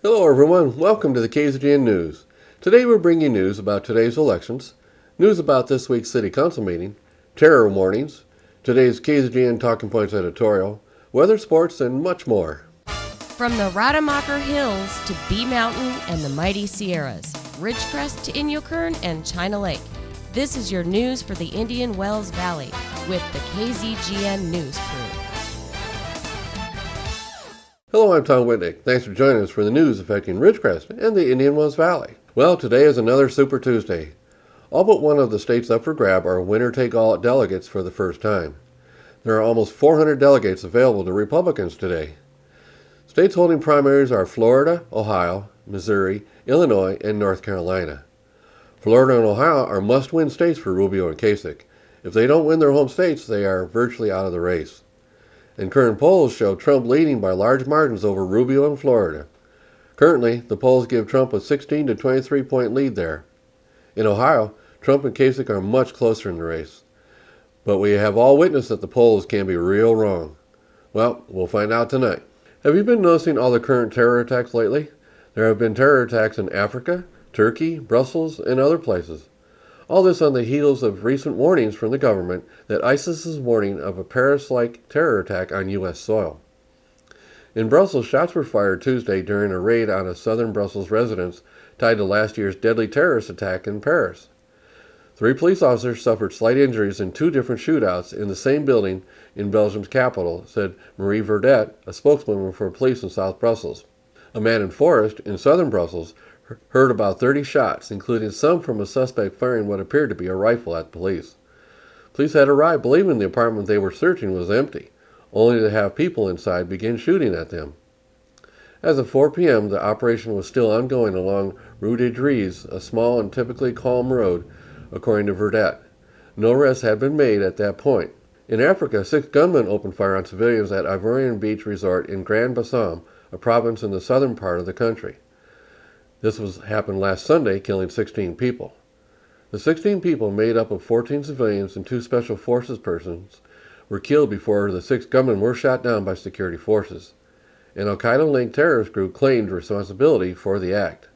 Hello everyone, welcome to the KZGN News. Today we're bringing news about today's elections, news about this week's City Council meeting, terror warnings, today's KZGN Talking Points editorial, weather, sports, and much more. From the Rademacher Hills to Bee Mountain and the mighty Sierras, Ridgecrest to Inyokern and China Lake, this is your news for the Indian Wells Valley with the KZGN News crew. Hello, I'm Tom Whitnick. Thanks for joining us for the news affecting Ridgecrest and the Indian Wells Valley. Well, today is another Super Tuesday. All but one of the states up for grab are winner-take-all delegates for the first time. There are almost 400 delegates available to Republicans today. States holding primaries are Florida, Ohio, Missouri, Illinois, and North Carolina. Florida and Ohio are must-win states for Rubio and Kasich. If they don't win their home states, they are virtually out of the race. And current polls show Trump leading by large margins over Rubio and Florida. Currently, the polls give Trump a 16 to 23 point lead there. In Ohio, Trump and Kasich are much closer in the race. But we have all witnessed that the polls can be real wrong. Well, we'll find out tonight. Have you been noticing all the current terror attacks lately? There have been terror attacks in Africa, Turkey, Brussels, and other places. All this on the heels of recent warnings from the government that ISIS is warning of a Paris-like terror attack on U.S. soil. In Brussels, shots were fired Tuesday during a raid on a southern Brussels residence tied to last year's deadly terrorist attack in Paris. 3 police officers suffered slight injuries in 2 different shootouts in the same building in Belgium's capital, said Marie Verdet, a spokeswoman for police in South Brussels. A man in Forest, in southern Brussels, heard about 30 shots, including some from a suspect firing what appeared to be a rifle at police. Police had arrived believing the apartment they were searching was empty, only to have people inside begin shooting at them. As of 4 p.m., the operation was still ongoing along Rue des Dries, a small and typically calm road, according to Verdet. No arrests had been made at that point. In Africa, 6 gunmen opened fire on civilians at Ivorian Beach Resort in Grand Bassam, a province in the southern part of the country. This happened last Sunday, killing 16 people. The 16 people, made up of 14 civilians and 2 special forces persons, were killed before the 6 gunmen were shot down by security forces. An Al-Qaeda-linked terrorist group claimed responsibility for the act.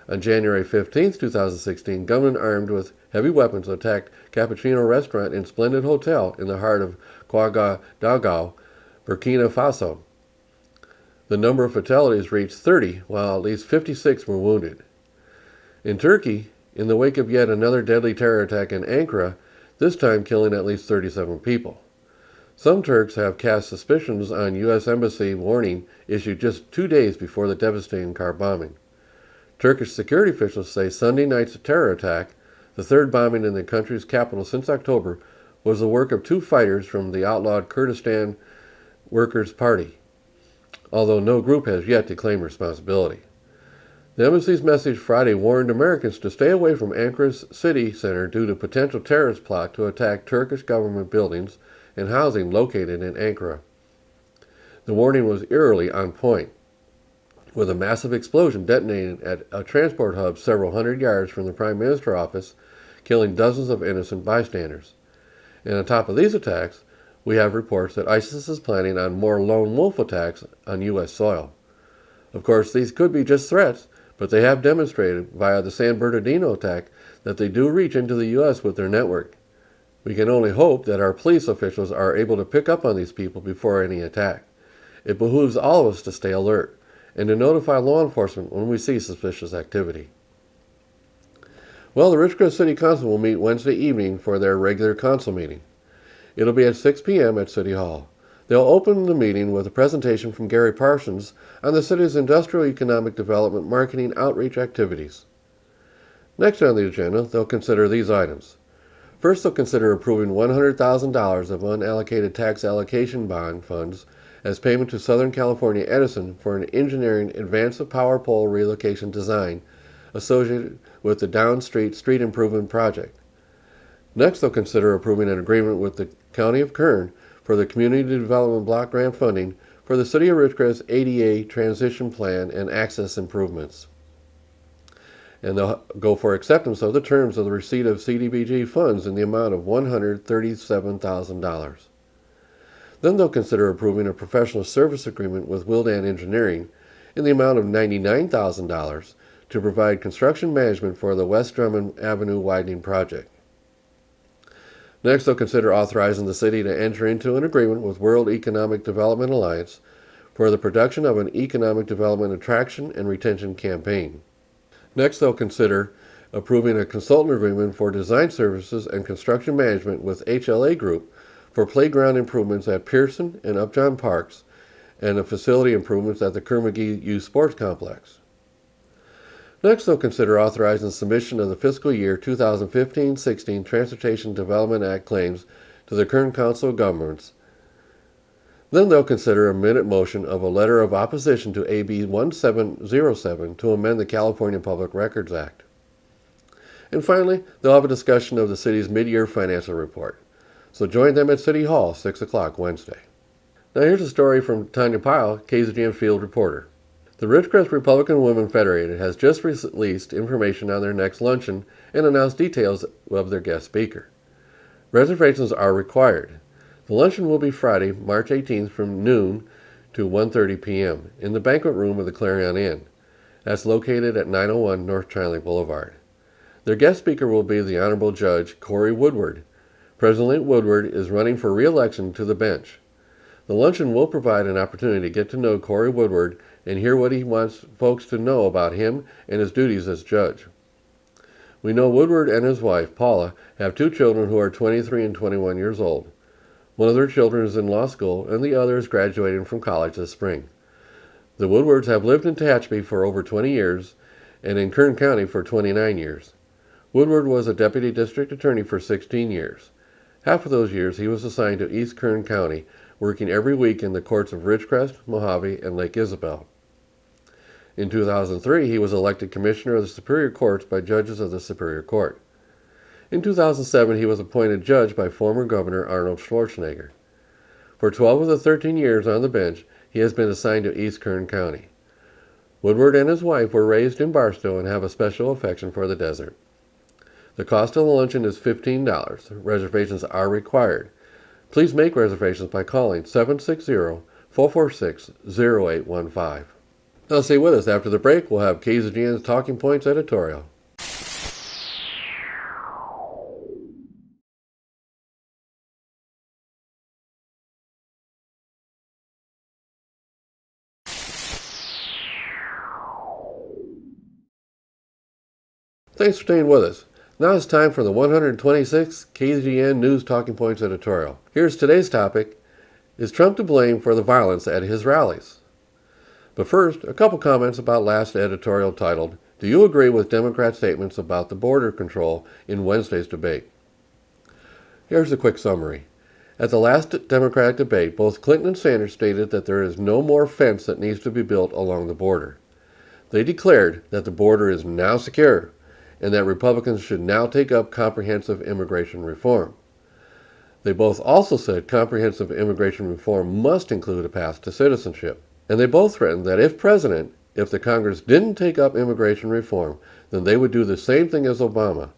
On January 15, 2016, gunmen armed with heavy weapons attacked Cappuccino Restaurant and Splendid Hotel in the heart of Ouagadougou, Burkina Faso. The number of fatalities reached 30, while at least 56 were wounded. In Turkey, in the wake of yet another deadly terror attack in Ankara, this time killing at least 37 people. Some Turks have cast suspicions on U.S. Embassy warning issued just 2 days before the devastating car bombing. Turkish security officials say Sunday night's terror attack, the 3rd bombing in the country's capital since October, was the work of 2 fighters from the outlawed Kurdistan Workers' Party, although no group has yet to claim responsibility. The embassy's message Friday warned Americans to stay away from Ankara's city center due to potential terrorist plot to attack Turkish government buildings and housing located in Ankara. The warning was eerily on point, with a massive explosion detonating at a transport hub several hundred yards from the Prime Minister's office, killing dozens of innocent bystanders. And on top of these attacks, we have reports that ISIS is planning on more lone wolf attacks on U.S. soil. Of course, these could be just threats, but they have demonstrated via the San Bernardino attack that they do reach into the U.S. with their network. We can only hope that our police officials are able to pick up on these people before any attack. It behooves all of us to stay alert and to notify law enforcement when we see suspicious activity. Well, the Ridgecrest City Council will meet Wednesday evening for their regular council meeting. It'll be at 6 p.m. at City Hall. They'll open the meeting with a presentation from Gary Parsons on the city's industrial economic development marketing outreach activities. Next on the agenda, they'll consider these items. First, they'll consider approving $100,000 of unallocated tax allocation bond funds as payment to Southern California Edison for an engineering advance of power pole relocation design associated with the Down Street Street Improvement Project. Next, they'll consider approving an agreement with the County of Kern for the Community Development Block Grant funding for the City of Ridgecrest ADA Transition Plan and Access Improvements. And they'll go for acceptance of the terms of the receipt of CDBG funds in the amount of $137,000. Then they'll consider approving a professional service agreement with Wildan Engineering in the amount of $99,000 to provide construction management for the West Drummond Avenue widening project. Next, they'll consider authorizing the city to enter into an agreement with World Economic Development Alliance for the production of an economic development attraction and retention campaign. Next, they'll consider approving a consultant agreement for design services and construction management with HLA Group for playground improvements at Pearson and Upjohn Parks and the facility improvements at the Kerr-McGee Youth Sports Complex. Next, they'll consider authorizing the submission of the fiscal year 2015-16 Transportation Development Act claims to the Kern Council of Governments. Then they'll consider a minute motion of a letter of opposition to AB 1707 to amend the California Public Records Act. And finally, they'll have a discussion of the city's mid-year financial report. So join them at City Hall, 6 o'clock Wednesday. Now here's a story from Tanya Pyle, KZGN Field Reporter. The Ridgecrest Republican Women Federated has just released information on their next luncheon and announced details of their guest speaker. Reservations are required. The luncheon will be Friday, March 18th from noon to 1:30 p.m. in the banquet room of the Clarion Inn. That's located at 901 North China Lake Boulevard. Their guest speaker will be the Honorable Judge Corey Woodward. President Woodward is running for re-election to the bench. The luncheon will provide an opportunity to get to know Corey Woodward and hear what he wants folks to know about him and his duties as judge. We know Woodward and his wife, Paula, have two children who are 23 and 21 years old. One of their children is in law school and the other is graduating from college this spring. The Woodwards have lived in Tehachapi for over 20 years and in Kern County for 29 years. Woodward was a deputy district attorney for 16 years. Half of those years he was assigned to East Kern County, working every week in the courts of Ridgecrest, Mojave, and Lake Isabel. In 2003, he was elected Commissioner of the Superior Courts by judges of the Superior Court. In 2007, he was appointed judge by former Governor Arnold Schwarzenegger. For 12 of the 13 years on the bench, he has been assigned to East Kern County. Woodward and his wife were raised in Barstow and have a special affection for the desert. The cost of the luncheon is $15. Reservations are required. Please make reservations by calling 760-446-0815. Now stay with us. After the break, we'll have KZGN's Talking Points editorial. Thanks for staying with us. Now it's time for the 126th KZGN News Talking Points editorial. Here's today's topic: is Trump to blame for the violence at his rallies? But first, a couple comments about last editorial titled, "Do you agree with Democrat statements about the border control in Wednesday's debate?" Here's a quick summary. At the last Democratic debate, both Clinton and Sanders stated that there is no more fence that needs to be built along the border. They declared that the border is now secure and that Republicans should now take up comprehensive immigration reform. They both also said comprehensive immigration reform must include a path to citizenship. And they both threatened that if president, if the Congress didn't take up immigration reform, then they would do the same thing as Obama.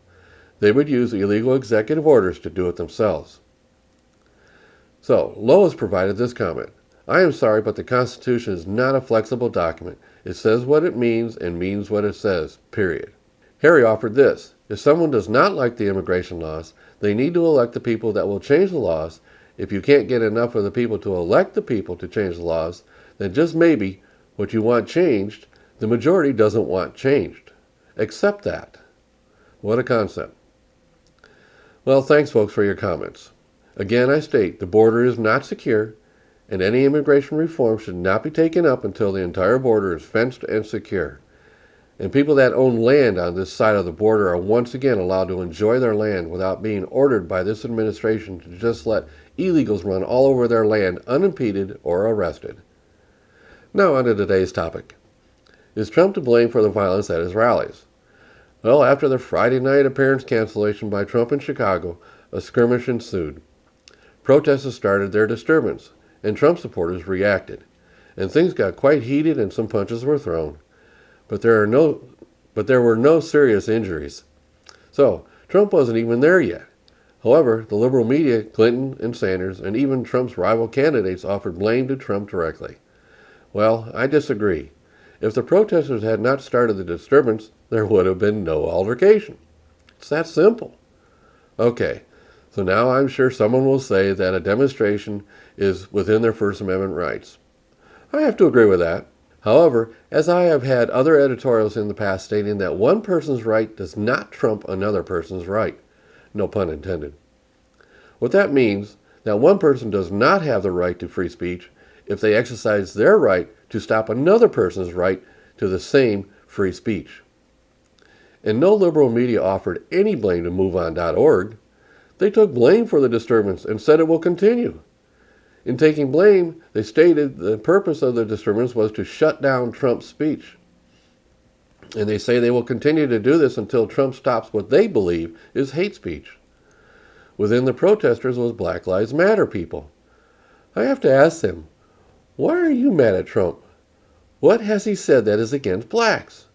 They would use illegal executive orders to do it themselves. So, Lois provided this comment: "I am sorry, but the Constitution is not a flexible document. It says what it means and means what it says, period." Harry offered this: "If someone does not like the immigration laws, they need to elect the people that will change the laws. If you can't get enough of the people to elect the people to change the laws, then just maybe what you want changed, the majority doesn't want changed. Accept that." What a concept. Well, thanks folks for your comments. Again, I state the border is not secure, and any immigration reform should not be taken up until the entire border is fenced and secure. And people that own land on this side of the border are once again allowed to enjoy their land without being ordered by this administration to just let illegals run all over their land unimpeded or arrested. Now on to today's topic. Is Trump to blame for the violence at his rallies? Well, after the Friday night appearance cancellation by Trump in Chicago, a skirmish ensued. Protesters started their disturbance, and Trump supporters reacted. And things got quite heated and some punches were thrown. But there were no serious injuries. So, Trump wasn't even there yet. However, the liberal media, Clinton and Sanders, and even Trump's rival candidates offered blame to Trump directly. Well, I disagree. If the protesters had not started the disturbance, there would have been no altercation. It's that simple. Okay, so now I'm sure someone will say that a demonstration is within their First Amendment rights. I have to agree with that. However, as I have had other editorials in the past stating that one person's right does not trump another person's right. No pun intended. What that means, that one person does not have the right to free speech if they exercise their right to stop another person's right to the same free speech. And no liberal media offered any blame to MoveOn.org. They took blame for the disturbance and said it will continue. In taking blame, they stated the purpose of the disturbance was to shut down Trump's speech. And they say they will continue to do this until Trump stops what they believe is hate speech. Within the protesters was Black Lives Matter people. I have to ask them, why are you mad at Trump? What has he said that is against blacks?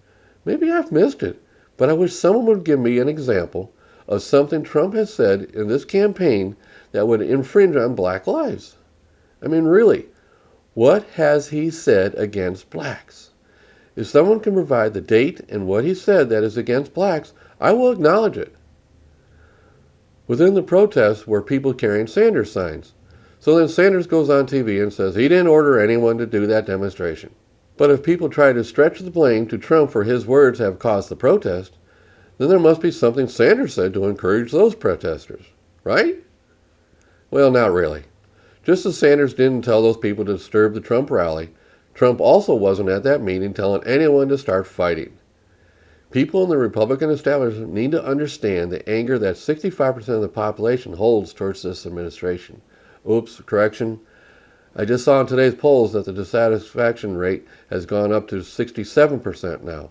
Maybe I've missed it, but I wish someone would give me an example of something Trump has said in this campaign that would infringe on black lives. I mean, really, what has he said against blacks? If someone can provide the date and what he said that is against blacks, I will acknowledge it. Within the protests were people carrying Sanders signs. So then Sanders goes on TV and says he didn't order anyone to do that demonstration. But if people try to stretch the blame to Trump for his words have caused the protest, then there must be something Sanders said to encourage those protesters, right? Well, not really. Just as Sanders didn't tell those people to disturb the Trump rally, Trump also wasn't at that meeting telling anyone to start fighting. People in the Republican establishment need to understand the anger that 65% of the population holds towards this administration. Oops, correction. I just saw in today's polls that the dissatisfaction rate has gone up to 67% now.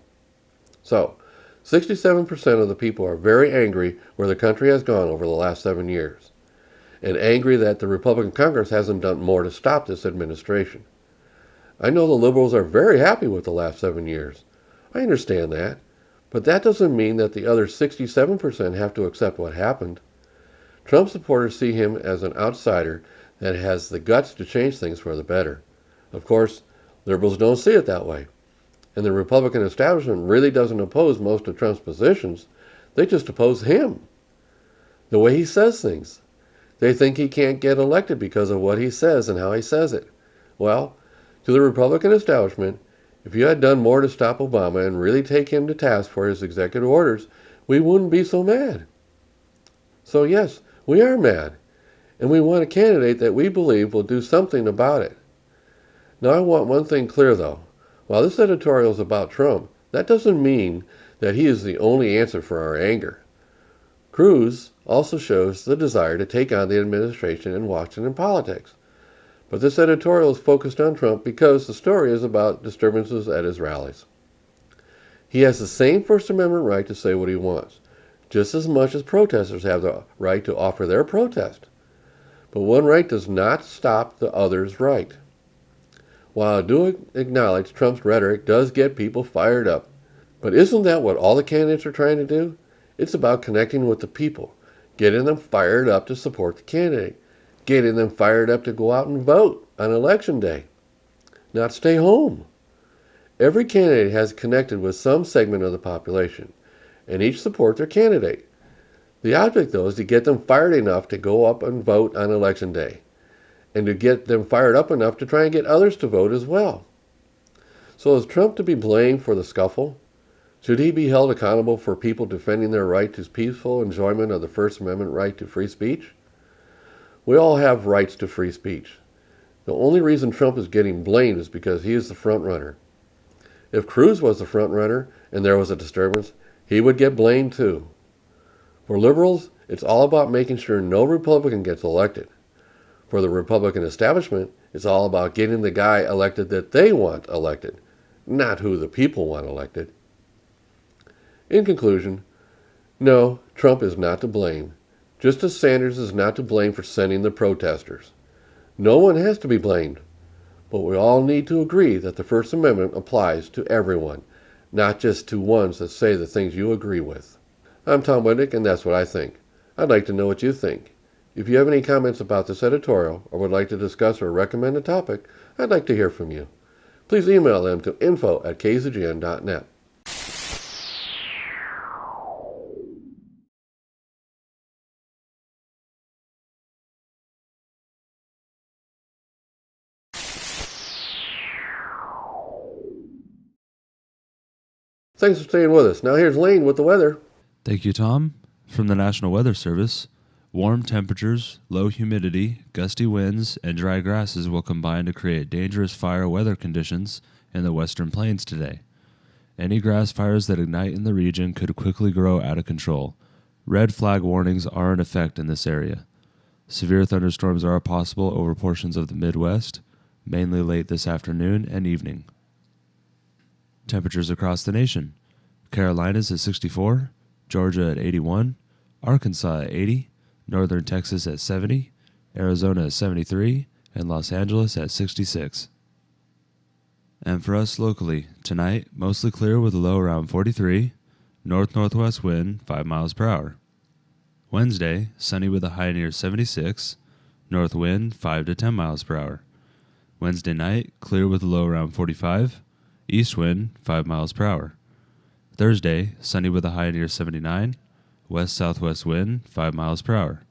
So, 67% of the people are very angry where the country has gone over the last 7 years, and angry that the Republican Congress hasn't done more to stop this administration. I know the liberals are very happy with the last 7 years. I understand that, but that doesn't mean that the other 67% have to accept what happened. Trump supporters see him as an outsider that has the guts to change things for the better. Of course, liberals don't see it that way. And the Republican establishment really doesn't oppose most of Trump's positions. They just oppose him. The way he says things. They think he can't get elected because of what he says and how he says it. Well, to the Republican establishment, if you had done more to stop Obama and really take him to task for his executive orders, we wouldn't be so mad. So yes, we are mad, and we want a candidate that we believe will do something about it. Now I want one thing clear though. While this editorial is about Trump, that doesn't mean that he is the only answer for our anger. Cruz also shows the desire to take on the administration in Washington politics. But this editorial is focused on Trump because the story is about disturbances at his rallies. He has the same First Amendment right to say what he wants, just as much as protesters have the right to offer their protest. But one right does not stop the other's right. While I do acknowledge Trump's rhetoric does get people fired up, but isn't that what all the candidates are trying to do? It's about connecting with the people, getting them fired up to support the candidate, getting them fired up to go out and vote on Election Day, not stay home. Every candidate has connected with some segment of the population, and each support their candidate. The object, though, is to get them fired enough to go up and vote on Election Day, and to get them fired up enough to try and get others to vote as well. So is Trump to be blamed for the scuffle? Should he be held accountable for people defending their right to peaceful enjoyment of the First Amendment right to free speech? We all have rights to free speech. The only reason Trump is getting blamed is because he is the front runner. If Cruz was the front runner and there was a disturbance, he would get blamed too. For liberals, it's all about making sure no Republican gets elected. For the Republican establishment, it's all about getting the guy elected that they want elected, not who the people want elected. In conclusion, no, Trump is not to blame, just as Sanders is not to blame for sending the protesters. No one has to be blamed, but we all need to agree that the First Amendment applies to everyone, not just to ones that say the things you agree with. I'm Tom Wendick, and that's what I think. I'd like to know what you think. If you have any comments about this editorial or would like to discuss or recommend a topic, I'd like to hear from you. please email them to info@kzgn.net. Thanks for staying with us. Now here's Lane with the weather. Thank you, Tom. From the National Weather Service, warm temperatures, low humidity, gusty winds, and dry grasses will combine to create dangerous fire weather conditions in the western plains today. Any grass fires that ignite in the region could quickly grow out of control. Red flag warnings are in effect in this area. Severe thunderstorms are possible over portions of the Midwest, mainly late this afternoon and evening. Temperatures across the nation. Carolinas at 64, Georgia at 81, Arkansas at 80, northern Texas at 70, Arizona at 73, and Los Angeles at 66. And for us locally, tonight, mostly clear with a low around 43, north-northwest wind 5 miles per hour. Wednesday, sunny with a high near 76, north wind 5 to 10 miles per hour. Wednesday night, clear with a low around 45, east wind 5 miles per hour. Thursday, sunny with a high near 79, west-southwest wind 5 miles per hour.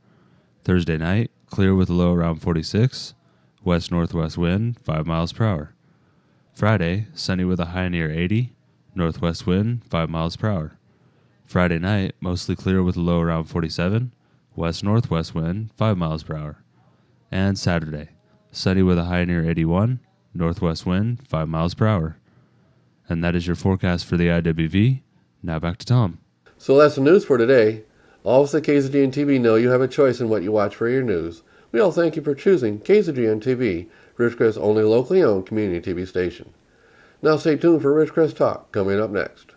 Thursday night, clear with a low around 46, west-northwest wind 5 miles per hour. Friday, sunny with a high near 80, northwest wind 5 miles per hour. Friday night, mostly clear with a low around 47, west-northwest wind 5 miles per hour. And Saturday, sunny with a high near 81, northwest wind 5 miles per hour. And that is your forecast for the IWV. Now back to Tom. So that's the news for today. All of us at KZGN-TV know you have a choice in what you watch for your news. We all thank you for choosing KZGN-TV, Ridgecrest's only locally owned community TV station. Now stay tuned for Ridgecrest Talk coming up next.